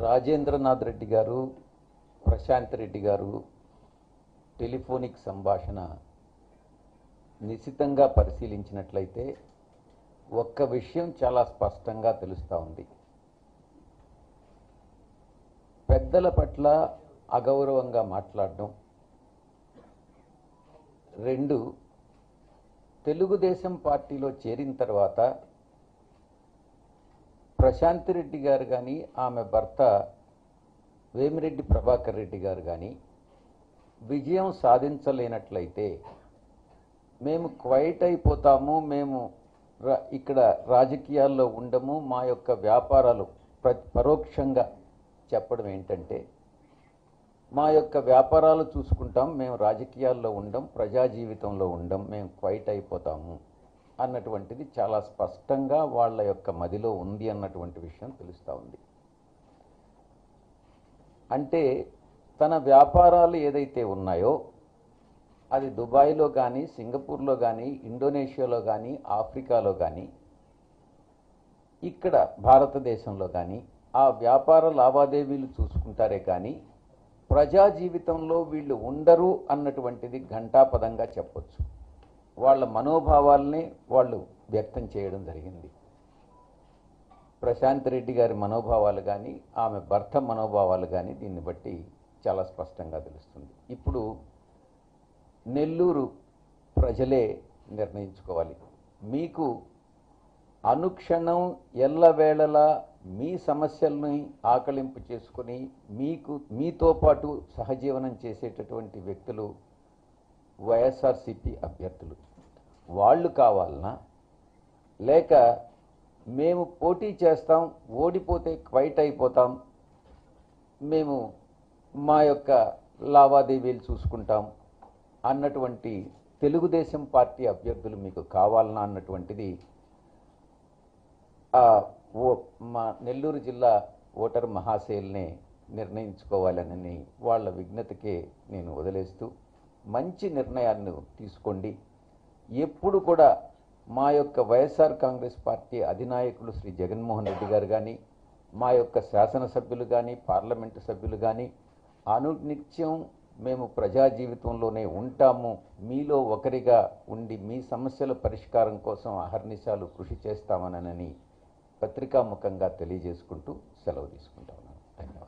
రాజేంద్రనాథ్ రెడ్డి గారు, ప్రశాంత్ రెడ్డి గారు టెలిఫోనిక్ సంభాషణ నిశితంగా పరిశీలించినట్లయితే ఒక్క విషయం చాలా స్పష్టంగా తెలుస్తూ ఉంది. పెద్దల పట్ల అగౌరవంగా మాట్లాడడం, రెండు, తెలుగుదేశం పార్టీలో చేరిన తర్వాత ప్రశాంత్ రెడ్డి గారు కానీ ఆమె భర్త వేమిరెడ్డి ప్రభాకర్ రెడ్డి గారు కానీ విజయం సాధించలేనట్లయితే మేము క్వైట్ అయిపోతాము, మేము ఇక్కడ రాజకీయాల్లో ఉండము, మా యొక్క వ్యాపారాలు పరోక్షంగా చెప్పడం ఏంటంటే మా యొక్క వ్యాపారాలు చూసుకుంటాం, మేము రాజకీయాల్లో ఉండం, ప్రజా జీవితంలో ఉండం, మేము క్వైట్ అయిపోతాము అన్నటువంటిది చాలా స్పష్టంగా వాళ్ళ యొక్క మదిలో ఉంది అన్నటువంటి విషయం తెలుస్తూ ఉంది. అంటే తన వ్యాపారాలు ఏదైతే ఉన్నాయో అది దుబాయ్లో కానీ, సింగపూర్లో కానీ, ఇండోనేషియాలో కానీ, ఆఫ్రికాలో కానీ, ఇక్కడ భారతదేశంలో కానీ ఆ వ్యాపార లావాదేవీలు చూసుకుంటారే కానీ ప్రజా జీవితంలో వీళ్ళు ఉండరు అన్నటువంటిది ఘంటాపదంగా చెప్పొచ్చు. వాళ్ళ మనోభావాలనే వాళ్ళు వ్యక్తం చేయడం జరిగింది. ప్రశాంత్ రెడ్డి గారి మనోభావాలు కానీ ఆమె భర్త మనోభావాలు కానీ దీన్ని బట్టి చాలా స్పష్టంగా తెలుస్తుంది. ఇప్పుడు నెల్లూరు ప్రజలే నిర్ణయించుకోవాలి. మీకు అనుక్షణం ఎల్లవేళలా మీ సమస్యల్ని ఆకలింపు చేసుకుని మీతో పాటు సహజీవనం చేసేటటువంటి వ్యక్తులు వైఎస్ఆర్సీపీ అభ్యర్థులు. వాళ్ళు కావాలనా, లేక మేము పోటీ చేస్తాం, ఓడిపోతే క్వైట్ అయిపోతాం, మేము మా యొక్క లావాదేవీలు చూసుకుంటాం అన్నటువంటి తెలుగుదేశం పార్టీ అభ్యర్థులు మీకు కావాలనా అన్నటువంటిది మా నెల్లూరు జిల్లా ఓటర్ మహాశయుల్ని నిర్ణయించుకోవాలని వాళ్ళ విజ్ఞతకే నేను వదిలేస్తూ మంచి నిర్ణయాన్ని తీసుకోండి. ఎప్పుడు కూడా మా యొక్క వైఎస్ఆర్ కాంగ్రెస్ పార్టీ అధినాయకులు శ్రీ జగన్మోహన్ రెడ్డి గారు కానీ, మా యొక్క శాసనసభ్యులు కానీ, పార్లమెంటు సభ్యులు కానీ అనునిత్యం మేము ప్రజా జీవితంలోనే ఉంటాము, మీలో ఒకరిగా ఉండి మీ సమస్యల పరిష్కారం కోసం అహర్నిశాలు కృషి చేస్తామనని పత్రికాముఖంగా తెలియజేసుకుంటూ సెలవు తీసుకుంటా ఉన్నాను. ధన్యవాదాలు.